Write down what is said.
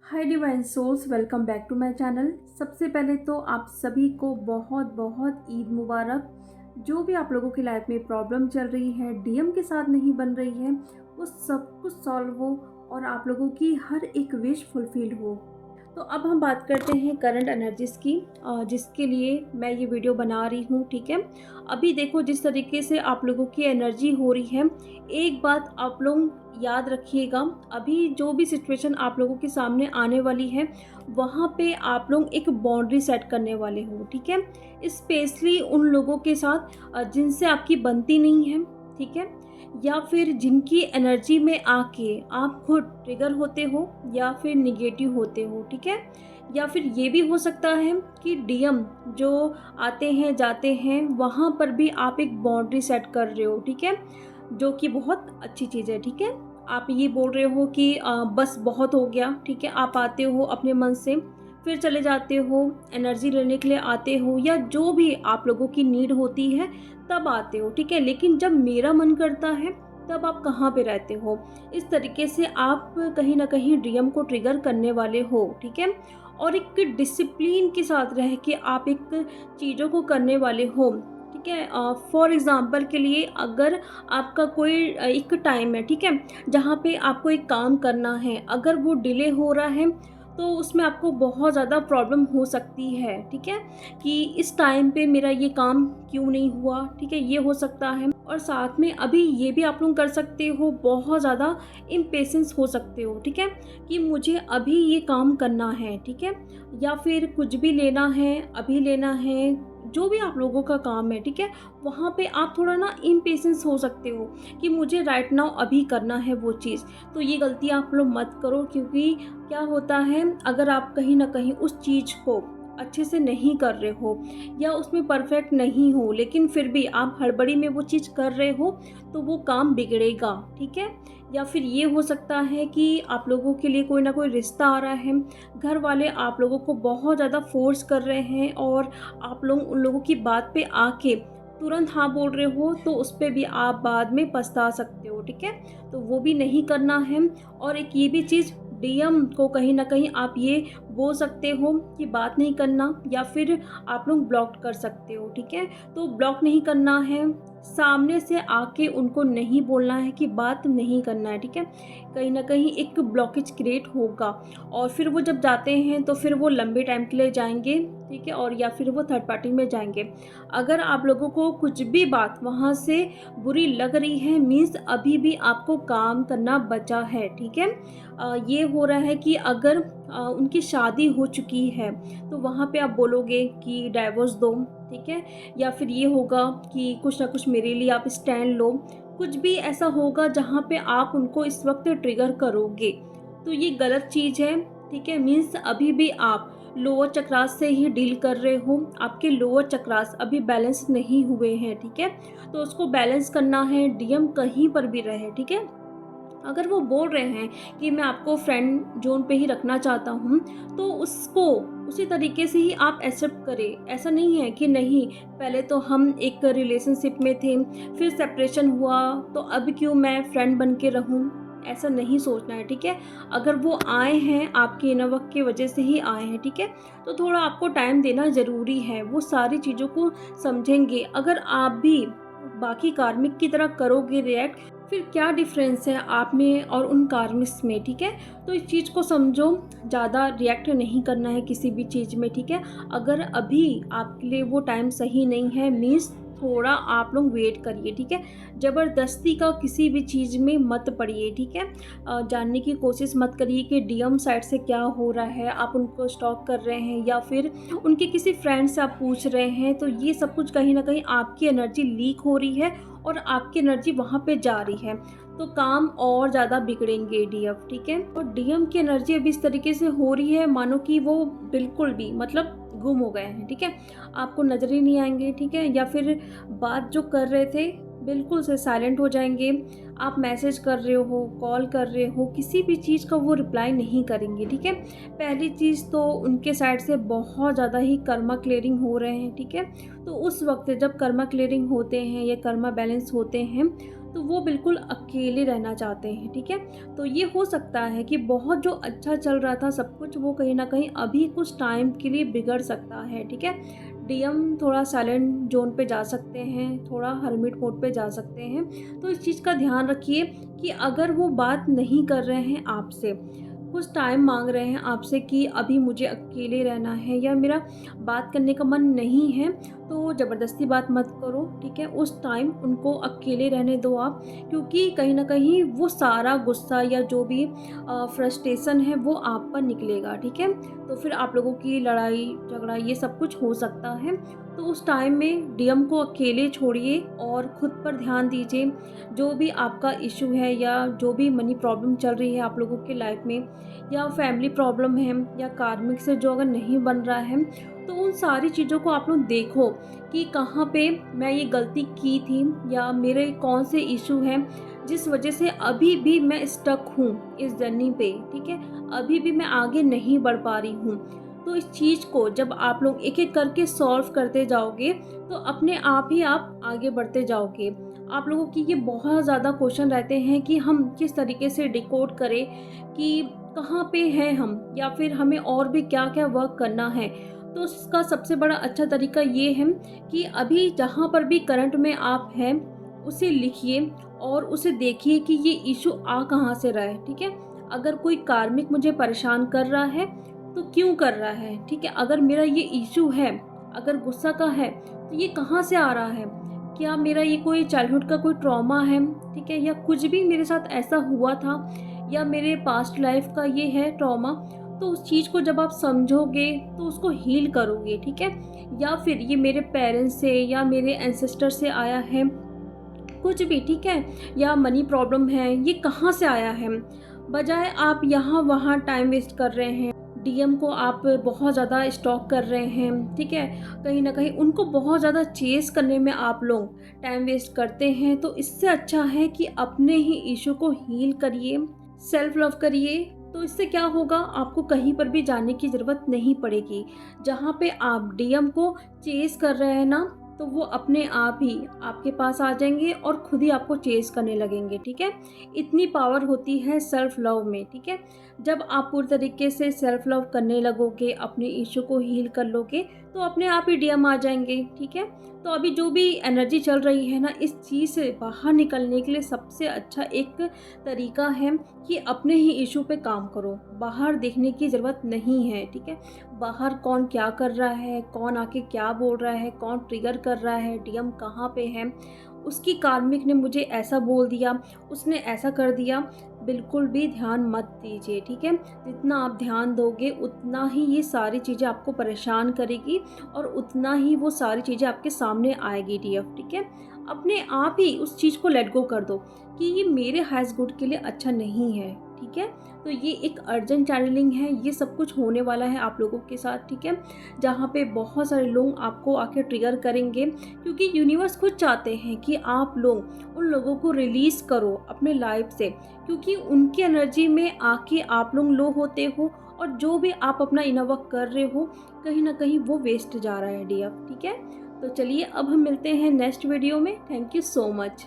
Hi divine souls, welcome back to my channel. सबसे पहले तो आप सभी को बहुत बहुत ईद मुबारक। जो भी आप लोगों की लाइफ में प्रॉब्लम चल रही है, डीएम के साथ नहीं बन रही है, वो सब कुछ सॉल्व हो और आप लोगों की हर एक विश फुलफिल हो। तो अब हम बात करते हैं करंट एनर्जीज़ की, जिसके लिए मैं ये वीडियो बना रही हूँ। ठीक है, अभी देखो जिस तरीके से आप लोगों की एनर्जी हो रही है, एक बात आप लोग याद रखिएगा। अभी जो भी सिचुएशन आप लोगों के सामने आने वाली है, वहाँ पे आप लोग एक बाउंड्री सेट करने वाले हो। ठीक है, स्पेशली उन लोगों के साथ जिनसे आपकी बनती नहीं है। ठीक है, या फिर जिनकी एनर्जी में आके आप खुद ट्रिगर होते हो या फिर निगेटिव होते हो। ठीक है, या फिर ये भी हो सकता है कि डीएम जो आते हैं जाते हैं, वहाँ पर भी आप एक बाउंड्री सेट कर रहे हो। ठीक है, जो कि बहुत अच्छी चीज़ है। ठीक है, आप ये बोल रहे हो कि बस बहुत हो गया। ठीक है, आप आते हो अपने मन से, फिर चले जाते हो, एनर्जी लेने के लिए आते हो, या जो भी आप लोगों की नीड होती है तब आते हो। ठीक है, लेकिन जब मेरा मन करता है तब आप कहाँ पे रहते हो। इस तरीके से आप कहीं ना कहीं डीएम को ट्रिगर करने वाले हो। ठीक है, और एक डिसिप्लिन के साथ रह के आप एक चीज़ों को करने वाले हो। ठीक है, फॉर एग्ज़ाम्पल के लिए अगर आपका कोई एक टाइम है, ठीक है, जहाँ पे आपको एक काम करना है, अगर वो डिले हो रहा है तो उसमें आपको बहुत ज़्यादा प्रॉब्लम हो सकती है। ठीक है, कि इस टाइम पे मेरा ये काम क्यों नहीं हुआ। ठीक है, ये हो सकता है। और साथ में अभी ये भी आप लोग कर सकते हो, बहुत ज़्यादा इम्पेशेंस हो सकते हो। ठीक है, कि मुझे अभी ये काम करना है। ठीक है, या फिर कुछ भी लेना है, अभी लेना है, जो भी आप लोगों का काम है। ठीक है, वहाँ पे आप थोड़ा ना इम्पेशेंस हो सकते हो कि मुझे राइट नाउ अभी करना है वो चीज़। तो ये गलती आप लोग मत करो, क्योंकि क्या होता है, अगर आप कहीं ना कहीं उस चीज़ को अच्छे से नहीं कर रहे हो या उसमें परफेक्ट नहीं हो, लेकिन फिर भी आप हड़बड़ी में वो चीज़ कर रहे हो, तो वो काम बिगड़ेगा। ठीक है, या फिर ये हो सकता है कि आप लोगों के लिए कोई ना कोई रिश्ता आ रहा है, घर वाले आप लोगों को बहुत ज़्यादा फोर्स कर रहे हैं और आप लोग उन लोगों की बात पे आके तुरंत हाँ बोल रहे हो, तो उस पर भी आप बाद में पछता सकते हो। ठीक है, तो वो भी नहीं करना है। और एक ये भी चीज़, डीएम को कहीं ना कहीं आप ये बोल सकते हो कि बात नहीं करना, या फिर आप लोग ब्लॉक कर सकते हो। ठीक है, तो ब्लॉक नहीं करना है, सामने से आके उनको नहीं बोलना है कि बात नहीं करना है। ठीक है, कहीं ना कहीं एक ब्लॉकेज क्रिएट होगा और फिर वो जब जाते हैं तो फिर वो लंबे टाइम के लिए जाएंगे। ठीक है, और या फिर वो थर्ड पार्टी में जाएंगे। अगर आप लोगों को कुछ भी बात वहाँ से बुरी लग रही है, मीन्स अभी भी आपको काम करना बचा है। ठीक है, ये हो रहा है कि अगर उनकी शादी हो चुकी है तो वहाँ पे आप बोलोगे कि डाइवोर्स दो। ठीक है, या फिर ये होगा कि कुछ ना कुछ मेरे लिए आप स्टैंड लो। कुछ भी ऐसा होगा जहाँ पे आप उनको इस वक्त ट्रिगर करोगे, तो ये गलत चीज़ है। ठीक है, मीन्स अभी भी आप लोअर चक्रास से ही डील कर रहे हो, आपके लोअर चक्रास अभी बैलेंस नहीं हुए हैं। ठीक है, तो उसको बैलेंस करना है, डीएम कहीं पर भी रहे। ठीक है, अगर वो बोल रहे हैं कि मैं आपको फ्रेंड जोन पे ही रखना चाहता हूँ, तो उसको उसी तरीके से ही आप एक्सेप्ट करें। ऐसा नहीं है कि नहीं, पहले तो हम एक रिलेशनशिप में थे, फिर सेपरेशन हुआ, तो अब क्यों मैं फ्रेंड बन के रहूँ। ऐसा नहीं सोचना है। ठीक है, अगर वो आए हैं आपके इनर वर्क की वजह से ही आए हैं, ठीक है, तो थोड़ा आपको टाइम देना ज़रूरी है। वो सारी चीज़ों को समझेंगे। अगर आप भी बाकी कार्मिक की तरह करोगे रिएक्ट, फिर क्या डिफरेंस है आप में और उन कार्मिक्स में। ठीक है, तो इस चीज़ को समझो, ज़्यादा रिएक्ट नहीं करना है किसी भी चीज़ में। ठीक है, अगर अभी आपके लिए वो टाइम सही नहीं है, मीन्स थोड़ा आप लोग वेट करिए। ठीक है, ज़बरदस्ती का किसी भी चीज़ में मत पड़िए। ठीक है, जानने की कोशिश मत करिए कि डीएम साइड से क्या हो रहा है, आप उनको स्टॉक कर रहे हैं या फिर उनके किसी फ्रेंड से आप पूछ रहे हैं, तो ये सब कुछ कहीं ना कहीं आपकी एनर्जी लीक हो रही है और आपकी एनर्जी वहाँ पे जा रही है, तो काम और ज़्यादा बिगड़ेंगे डीएफ। ठीक है, और डीएम की एनर्जी अभी इस तरीके से हो रही है मानो कि वो बिल्कुल भी मतलब गुम हो गए हैं। ठीक है, आपको नज़र ही नहीं आएंगे। ठीक है, या फिर बात जो कर रहे थे बिल्कुल से साइलेंट हो जाएंगे। आप मैसेज कर रहे हो, कॉल कर रहे हो, किसी भी चीज़ का वो रिप्लाई नहीं करेंगे, ठीक है। पहली चीज़ तो उनके साइड से बहुत ज़्यादा ही कर्मा क्लियरिंग हो रहे हैं, ठीक है। तो उस वक्त जब कर्मा क्लियरिंग होते हैं या कर्मा बैलेंस होते हैं, तो वो बिल्कुल अकेले रहना चाहते हैं, ठीक है। तो ये हो सकता है कि बहुत जो अच्छा चल रहा था सब कुछ, वो कहीं ना कहीं अभी कुछ टाइम के लिए बिगड़ सकता है, ठीक है। डीएम थोड़ा साइलेंट जोन पे जा सकते हैं, थोड़ा हर्मिट मोड पे जा सकते हैं। तो इस चीज़ का ध्यान रखिए कि अगर वो बात नहीं कर रहे हैं आपसे, कुछ टाइम मांग रहे हैं आपसे कि अभी मुझे अकेले रहना है या मेरा बात करने का मन नहीं है, तो ज़बरदस्ती बात मत करो, ठीक है। उस टाइम उनको अकेले रहने दो आप, क्योंकि कहीं न कहीं वो सारा गुस्सा या जो भी फ्रस्ट्रेशन है वो आप पर निकलेगा, ठीक है। तो फिर आप लोगों की लड़ाई झगड़ा ये सब कुछ हो सकता है। तो उस टाइम में डीएम को अकेले छोड़िए और खुद पर ध्यान दीजिए। जो भी आपका इश्यू है या जो भी मनी प्रॉब्लम चल रही है आप लोगों की लाइफ में, या फैमिली प्रॉब्लम है, या कार्मिक से जो अगर नहीं बन रहा है, तो उन सारी चीज़ों को आप लोग देखो कि कहाँ पे मैं ये गलती की थी या मेरे कौन से इशू हैं जिस वजह से अभी भी मैं स्टक हूँ इस जर्नी पे, ठीक है। अभी भी मैं आगे नहीं बढ़ पा रही हूँ। तो इस चीज़ को जब आप लोग एक एक करके सॉल्व करते जाओगे, तो अपने आप ही आप आगे बढ़ते जाओगे। आप लोगों की ये बहुत ज़्यादा क्वेश्चन रहते हैं कि हम किस तरीके से डिकोड करें कि कहाँ पे हैं हम, या फिर हमें और भी क्या क्या वर्क करना है। तो उसका सबसे बड़ा अच्छा तरीका ये है कि अभी जहाँ पर भी करंट में आप हैं उसे लिखिए और उसे देखिए कि ये इशू आ कहाँ से रहा है, ठीक है। अगर कोई कार्मिक मुझे परेशान कर रहा है तो क्यों कर रहा है, ठीक है। अगर मेरा ये इशू है, अगर गुस्सा का है, तो ये कहाँ से आ रहा है। क्या मेरा ये कोई चाइल्डहुड का कोई ट्रॉमा है, ठीक है, या कुछ भी मेरे साथ ऐसा हुआ था, या मेरे पास्ट लाइफ का ये है ट्रॉमा। तो उस चीज़ को जब आप समझोगे तो उसको हील करोगे, ठीक है। या फिर ये मेरे पेरेंट्स से या मेरे एंसेस्टर से आया है, कुछ भी, ठीक है, या मनी प्रॉब्लम है, ये कहाँ से आया है। बजाय आप यहाँ वहाँ टाइम वेस्ट कर रहे हैं, डीएम को आप बहुत ज़्यादा स्टॉक कर रहे हैं, ठीक है, कहीं ना कहीं उनको बहुत ज़्यादा चेस करने में आप लोग टाइम वेस्ट करते हैं। तो इससे अच्छा है कि अपने ही इशू को हील करिए, सेल्फ लव करिए। तो इससे क्या होगा, आपको कहीं पर भी जाने की ज़रूरत नहीं पड़ेगी। जहाँ पे आप डीएम को चेस कर रहे हैं ना, तो वो अपने आप ही आपके पास आ जाएंगे और खुद ही आपको चेस करने लगेंगे, ठीक है। इतनी पावर होती है सेल्फ लव में, ठीक है। जब आप पूरी तरीके से सेल्फ लव करने लगोगे, अपने इशू को हील कर लोगे, तो अपने आप ही डीएम आ जाएंगे, ठीक है। तो अभी जो भी एनर्जी चल रही है ना, इस चीज़ से बाहर निकलने के लिए सबसे अच्छा एक तरीका है कि अपने ही इशू पे काम करो। बाहर देखने की ज़रूरत नहीं है, ठीक है। बाहर कौन क्या कर रहा है, कौन आके क्या बोल रहा है, कौन ट्रिगर कर रहा है, डीएम कहाँ पे है, उसकी कार्मिक ने मुझे ऐसा बोल दिया, उसने ऐसा कर दिया, बिल्कुल भी ध्यान मत दीजिए, ठीक है। जितना आप ध्यान दोगे उतना ही ये सारी चीज़ें आपको परेशान करेगी और उतना ही वो सारी चीज़ें आपके सामने आएगी डीएफ, ठीक है। अपने आप ही उस चीज़ को लेट गो कर दो कि ये मेरे हाइस्ट गुड के लिए अच्छा नहीं है, ठीक है। तो ये एक अर्जेंट चैनलिंग है, ये सब कुछ होने वाला है आप लोगों के साथ, ठीक है। जहाँ पे बहुत सारे लोग आपको आके ट्रिगर करेंगे, क्योंकि यूनिवर्स खुद चाहते हैं कि आप लोग उन लोगों को रिलीज़ करो अपने लाइफ से, क्योंकि उनकी एनर्जी में आके आप लोग लो होते हो और जो भी आप अपना इनर वर्क कर रहे हो कहीं ना कहीं वो वेस्ट जा रहा है डीएफ, ठीक है। तो चलिए अब हम मिलते हैं नेक्स्ट वीडियो में। Thank you so much.